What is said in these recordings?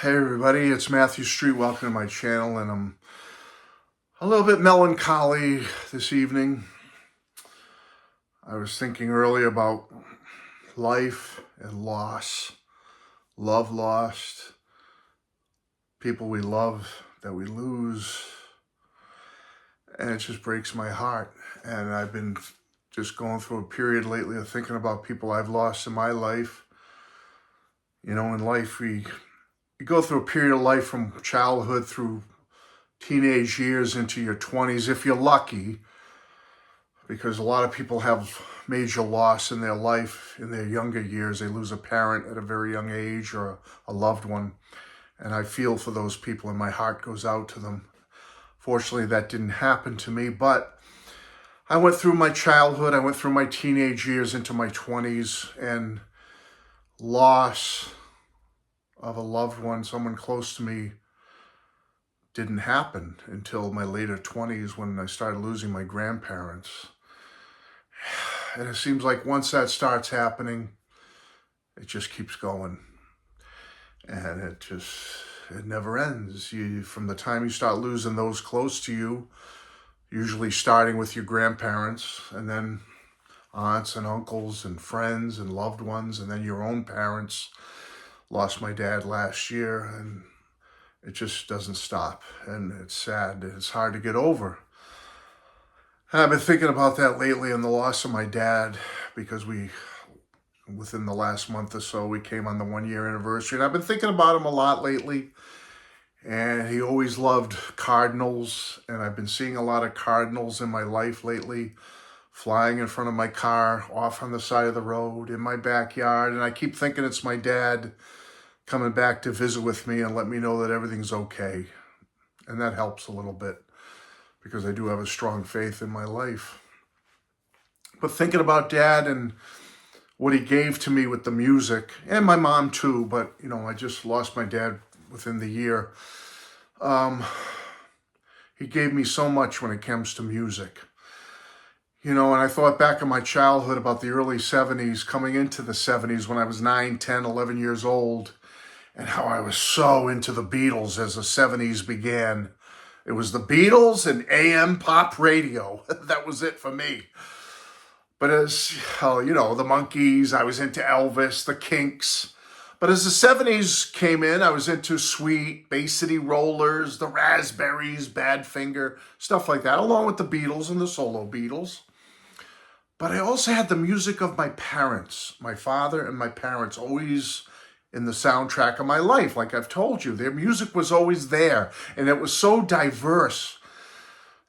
Hey everybody, it's Matthew Street. Welcome to my channel, and I'm a little bit melancholy this evening. I was thinking earlier about life and loss, love lost, people we love that we lose, and it just breaks my heart. And I've been just going through a period lately of thinking about people I've lost in my life. You know, in life, you go through a period of life from childhood through teenage years into your 20s, if you're lucky, because a lot of people have major loss in their life in their younger years. They lose a parent at a very young age or a loved one. And I feel for those people and my heart goes out to them. Fortunately, that didn't happen to me, but I went through my childhood, I went through my teenage years into my 20s, and loss of a loved one, someone close to me, didn't happen until my later 20s when I started losing my grandparents. And it seems like once that starts happening, it just keeps going. And it never ends. From the time you start losing those close to you, usually starting with your grandparents, and then aunts and uncles and friends and loved ones, and then your own parents. Lost my dad last year, and it just doesn't stop, and it's sad. It's hard to get over. And I've been thinking about that lately and the loss of my dad, because within the last month or so, we came on the 1-year anniversary, and I've been thinking about him a lot lately. And he always loved cardinals, and I've been seeing a lot of cardinals in my life lately, flying in front of my car, off on the side of the road, in my backyard, and I keep thinking it's my dad coming back to visit with me and let me know that everything's okay. And that helps a little bit, because I do have a strong faith in my life. But thinking about Dad and what he gave to me with the music, and my mom too, but you know, I just lost my dad within the year. He gave me so much when it comes to music. You know, and I thought back in my childhood about the early 70s, coming into the 70s when I was 9, 10, 11 years old, and how I was so into the Beatles as the 70s began. It was the Beatles and AM pop radio. That was it for me. But as, you know, the Monkees, I was into Elvis, the Kinks. But as the 70s came in, I was into Sweet, Bay City Rollers, the Raspberries, Badfinger, stuff like that, along with the Beatles and the solo Beatles. But I also had the music of my parents, my father and my parents, always in the soundtrack of my life. Like I've told you, their music was always there, and it was so diverse.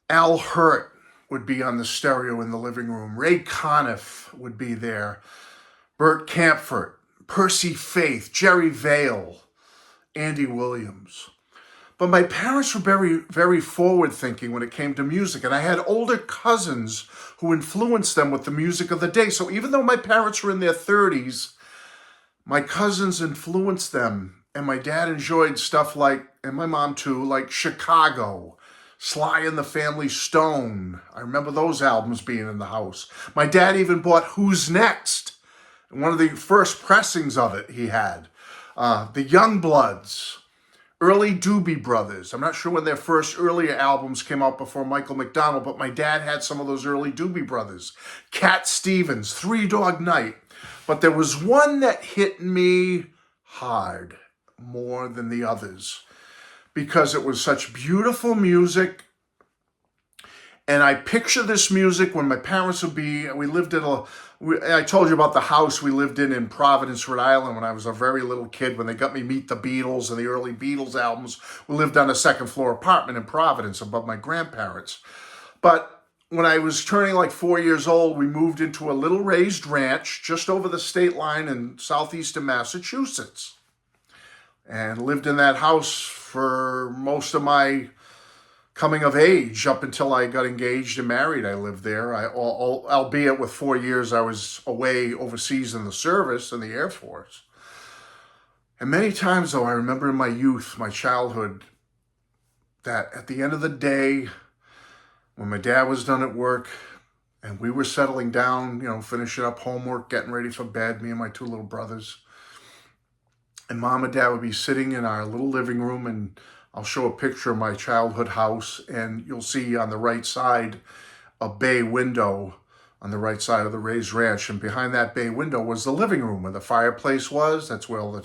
Al Hurt would be on the stereo in the living room. Ray Conniff would be there. Bert Kaempfert, Percy Faith, Jerry Vale, Andy Williams. But my parents were very, very forward-thinking when it came to music, and I had older cousins who influenced them with the music of the day. So even though my parents were in their 30s, my cousins influenced them, and my dad enjoyed stuff like, and my mom too, like Chicago, Sly and the Family Stone. I remember those albums being in the house. My dad even bought Who's Next, one of the first pressings of it he had. The Youngbloods, early Doobie Brothers. I'm not sure when their first earlier albums came out before Michael McDonald, but my dad had some of those early Doobie Brothers. Cat Stevens, Three Dog Night. But there was one that hit me hard more than the others, because it was such beautiful music. And I picture this music when my parents would be, I told you about the house we lived in Providence, Rhode Island when I was a very little kid, when they got me Meet the Beatles and the early Beatles albums. We lived on a second floor apartment in Providence above my grandparents. But when I was turning like 4 years old, we moved into a little raised ranch just over the state line in southeastern Massachusetts, and lived in that house for most of my coming of age up until I got engaged and married. I lived there, albeit with 4 years I was away overseas in the service in the Air Force. And many times, though, I remember in my youth, my childhood, that at the end of the day, when my dad was done at work and we were settling down, you know, finishing up homework, getting ready for bed, me and my two little brothers, and Mom and Dad would be sitting in our little living room, and I'll show a picture of my childhood house, and you'll see on the right side a bay window on the right side of the raised ranch, and behind that bay window was the living room where the fireplace was. That's where all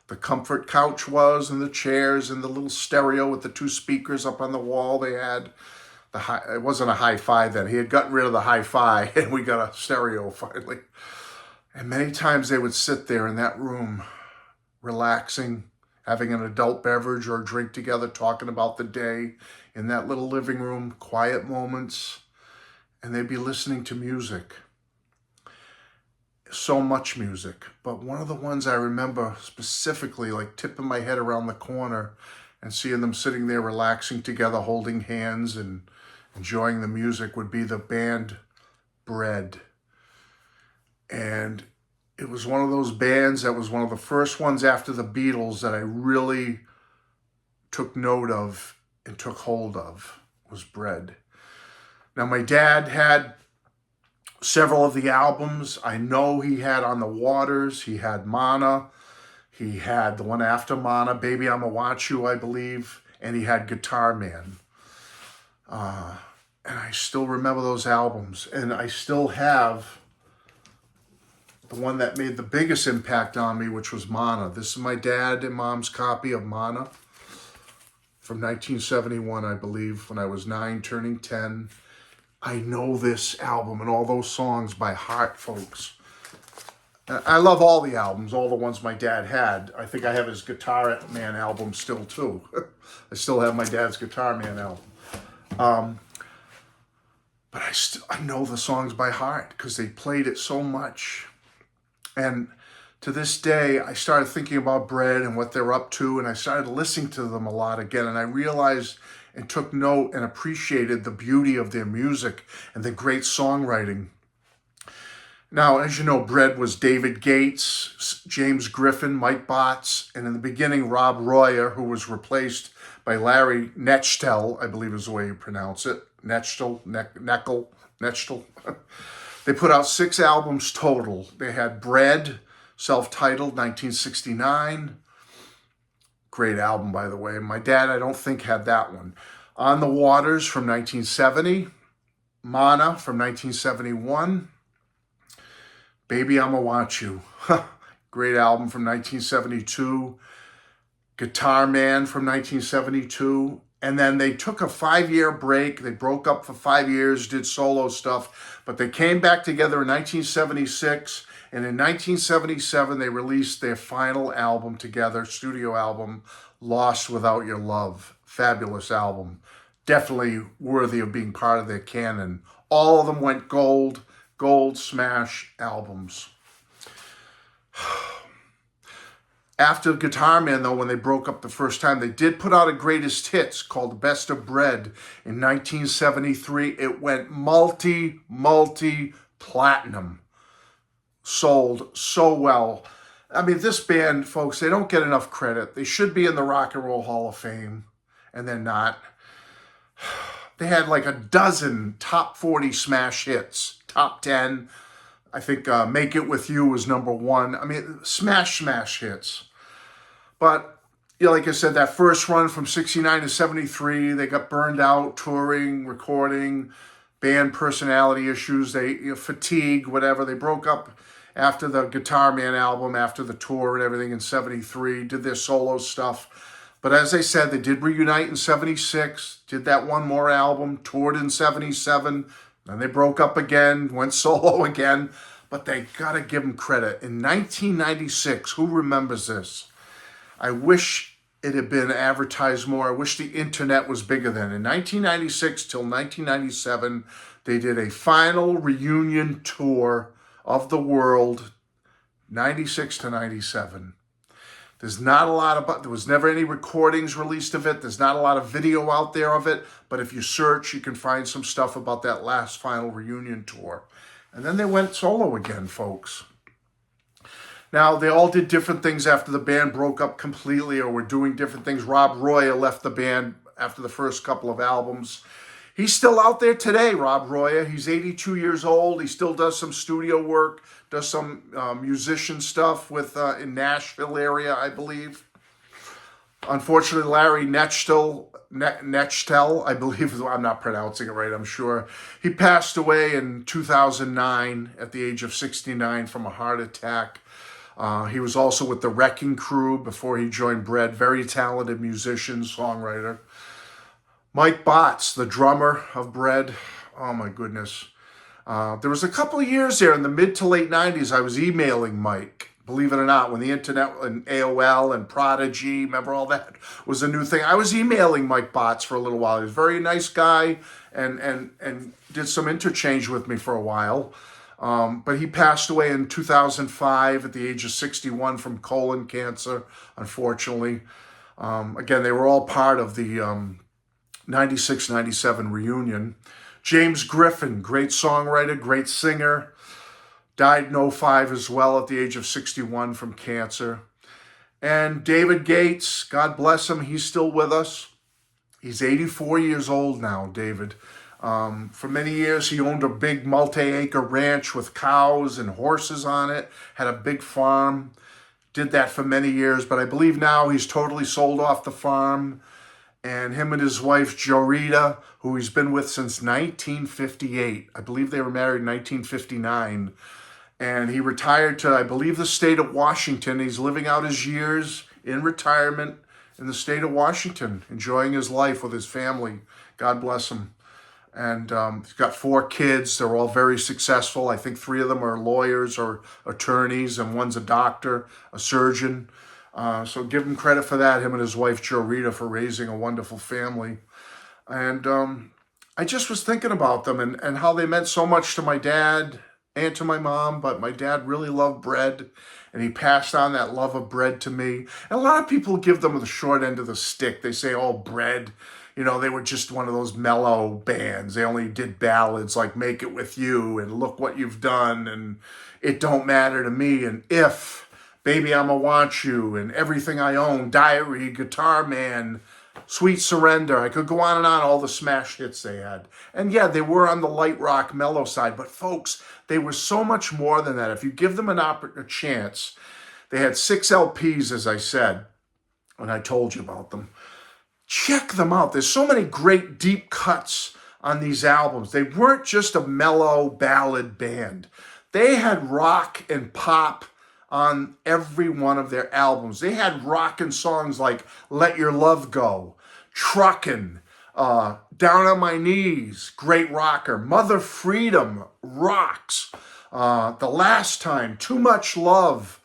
the comfort couch was, and the chairs, and the little stereo with the two speakers up on the wall. They had it wasn't a hi-fi then. He had gotten rid of the hi-fi, and we got a stereo finally. And many times they would sit there in that room, relaxing, having an adult beverage or a drink together, talking about the day in that little living room, quiet moments, and they'd be listening to music. So much music. But one of the ones I remember specifically, like tipping my head around the corner and seeing them sitting there relaxing together, holding hands and enjoying the music, would be the band Bread. And it was one of those bands that was one of the first ones after the Beatles that I really took note of and took hold of, was Bread. Now, my dad had several of the albums. I know he had On the Waters, he had Mana, he had the one after Mana, Baby I'ma Watch You, I believe, and he had Guitar Man. And I still remember those albums, and I still have the one that made the biggest impact on me, which was Mana. This is my dad and Mom's copy of Mana from 1971, I believe, when I was 9, turning 10. I know this album and all those songs by heart, folks. I love all the albums, all the ones my dad had. I think I have his Guitar Man album still, too. I still have my dad's Guitar Man album. But I know the songs by heart because they played it so much. And to this day, I started thinking about Bread and what they're up to, and I started listening to them a lot again, and I realized and took note and appreciated the beauty of their music and the great songwriting. Now, as you know, Bread was David Gates, James Griffin, Mike Botts, and in the beginning, Rob Royer, who was replaced by Larry Nechtel, I believe is the way you pronounce it. Nechtel. They put out 6 albums total. They had Bread, self-titled, 1969. Great album, by the way. My dad, I don't think, had that one. On the Waters from 1970. Mana from 1971. Baby I'ma Watch You. Great album from 1972. Guitar Man from 1972. And then they took a 5-year break. They broke up for 5 years, did solo stuff. But they came back together in 1976. And in 1977, they released their final album together, studio album, Lost Without Your Love. Fabulous album. Definitely worthy of being part of their canon. All of them went gold smash albums. After Guitar Man, though, when they broke up the first time, they did put out a greatest hits called Best of Bread in 1973. It went multi-platinum. Sold so well. I mean, this band, folks, they don't get enough credit. They should be in the Rock and Roll Hall of Fame, and they're not. They had like a dozen top 40 smash hits, top 10. I think Make It With You was number 1. I mean, smash hits. But, you know, like I said, that first run from 69 to 73, they got burned out, touring, recording, band personality issues, fatigue, whatever. They broke up after the Guitar Man album, after the tour and everything in 73, did their solo stuff. But as I said, they did reunite in 76, did that one more album, toured in 77, then they broke up again, went solo again. But they gotta give them credit. In 1996, who remembers this? I wish it had been advertised more. I wish the internet was bigger then. In 1996 till 1997, they did a final reunion tour of the world, 96 to 97. There's not a lot about, there was never any recordings released of it. There's not a lot of video out there of it. But if you search, you can find some stuff about that last final reunion tour. And then they went solo again, folks. Now, they all did different things after the band broke up completely or were doing different things. Rob Royer left the band after the first couple of albums. He's still out there today, Rob Roya. He's 82 years old. He still does some studio work, does some musician stuff with in Nashville area, I believe. Unfortunately, Larry Nechtel, I believe, I'm not pronouncing it right, I'm sure. He passed away in 2009 at the age of 69 from a heart attack. He was also with the Wrecking Crew before he joined Bread. Very talented musician, songwriter. Mike Botts, the drummer of Bread. Oh my goodness. There was a couple of years there in the mid to late 90s I was emailing Mike. Believe it or not, when the internet and AOL and Prodigy, remember all that was a new thing. I was emailing Mike Botts for a little while. He was a very nice guy and did some interchange with me for a while. But he passed away in 2005 at the age of 61 from colon cancer, unfortunately. Again, they were all part of the 96-97 reunion. James Griffin, great songwriter, great singer, died in 05 as well at the age of 61 from cancer. And David Gates, God bless him, he's still with us. He's 84 years old now, David. For many years, he owned a big multi-acre ranch with cows and horses on it, had a big farm, did that for many years, but I believe now he's totally sold off the farm. And him and his wife, Jorita, who he's been with since 1958. I believe they were married in 1959. And he retired to, I believe, the state of Washington. He's living out his years in retirement in the state of Washington, enjoying his life with his family. God bless him. And he's got 4 kids. They're all very successful. I think 3 of them are lawyers or attorneys, and one's a doctor, a surgeon. So give him credit for that, him and his wife, Jorita, for raising a wonderful family. And I just was thinking about them and how they meant so much to my dad and to my mom, but my dad really loved Bread, and he passed on that love of Bread to me. And a lot of people give them the short end of the stick. They say, oh, Bread, you know, they were just one of those mellow bands. They only did ballads like Make It With You and Look What You've Done and It Don't Matter to Me and If, Baby I'ma Want You and Everything I Own, Diary, Guitar Man, Sweet Surrender. I could go on and on, all the smash hits they had. And yeah, they were on the light rock mellow side, but folks, they were so much more than that. If you give them a chance, they had 6 LPs, as I said, when I told you about them. Check them out. There's so many great deep cuts on these albums. They weren't just a mellow ballad band. They had rock and pop on every one of their albums. They had rockin' songs like Let Your Love Go, Truckin', Down on My Knees, great rocker. Mother Freedom rocks. The Last Time, Too Much Love,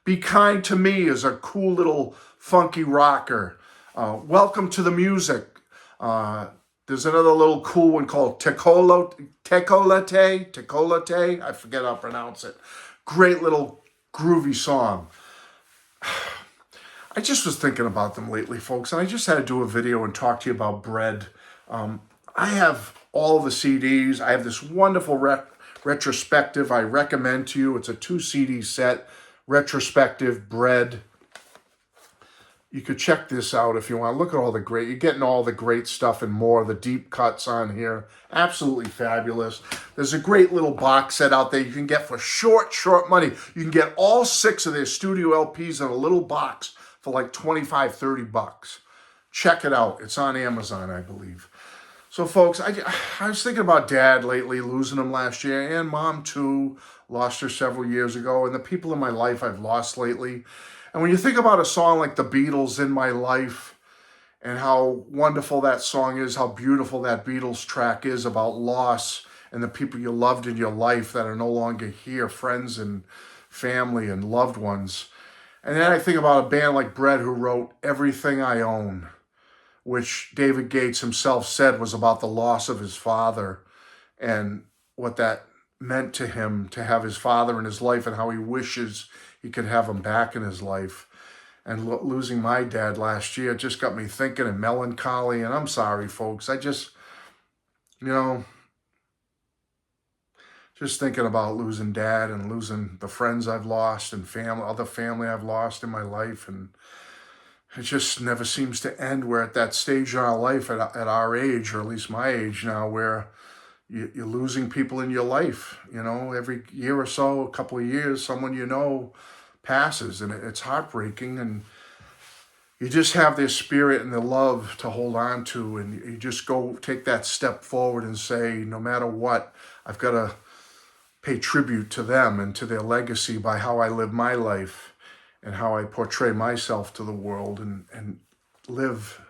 Be Kind to Me is a cool little funky rocker. Welcome to the Music. There's another little cool one called Tecolate. I forget how to pronounce it. Great little groovy song. I just was thinking about them lately, folks, and I just had to do a video and talk to you about Bread. I have all the CDs. I have this wonderful retrospective I recommend to you. It's a 2 CD set, retrospective Bread. You could check this out if you want. Look at all the great, you're getting all the great stuff and more, the deep cuts on here. Absolutely fabulous. There's a great little box set out there you can get for short money. You can get all 6 of their studio LPs in a little box for like 25, 30 bucks. Check it out. It's on Amazon, I believe. So folks, I was thinking about Dad lately, losing him last year, and Mom too, lost her several years ago, and the people in my life I've lost lately. And when you think about a song like The Beatles, In My Life, and how wonderful that song is, how beautiful that Beatles track is about loss and the people you loved in your life that are no longer here, friends and family and loved ones. And then I think about a band like Bread who wrote Everything I Own, which David Gates himself said was about the loss of his father and what that meant to him to have his father in his life and how he wishes he could have him back in his life. And losing my dad last year just got me thinking and melancholy. And I'm sorry, folks. I just, just thinking about losing Dad and losing the friends I've lost and other family I've lost in my life. And it just never seems to end. We're at that stage in our life, at our age, or at least my age now, where you're losing people in your life. You know, every year or so, a couple of years, someone you know passes, and it's heartbreaking. And you just have their spirit and their love to hold on to, and you just go take that step forward and say, no matter what, I've got to pay tribute to them and to their legacy by how I live my life and how I portray myself to the world, and live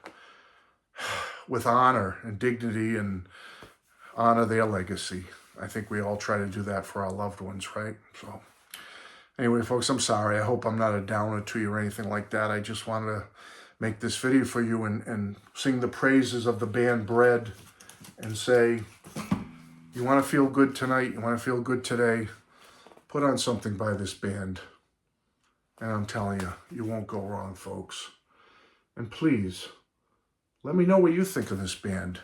with honor and dignity and honor their legacy. I think we all try to do that for our loved ones, right? So anyway, folks, I'm sorry. I hope I'm not a downer to you or anything like that. I just wanted to make this video for you and sing the praises of the band Bread and say, you want to feel good tonight, you want to feel good today, put on something by this band. And I'm telling you, you won't go wrong, folks. And please, let me know what you think of this band.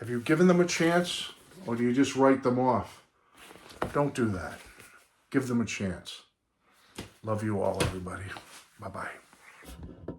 Have you given them a chance, or do you just write them off? Don't do that. Give them a chance. Love you all, everybody. Bye-bye.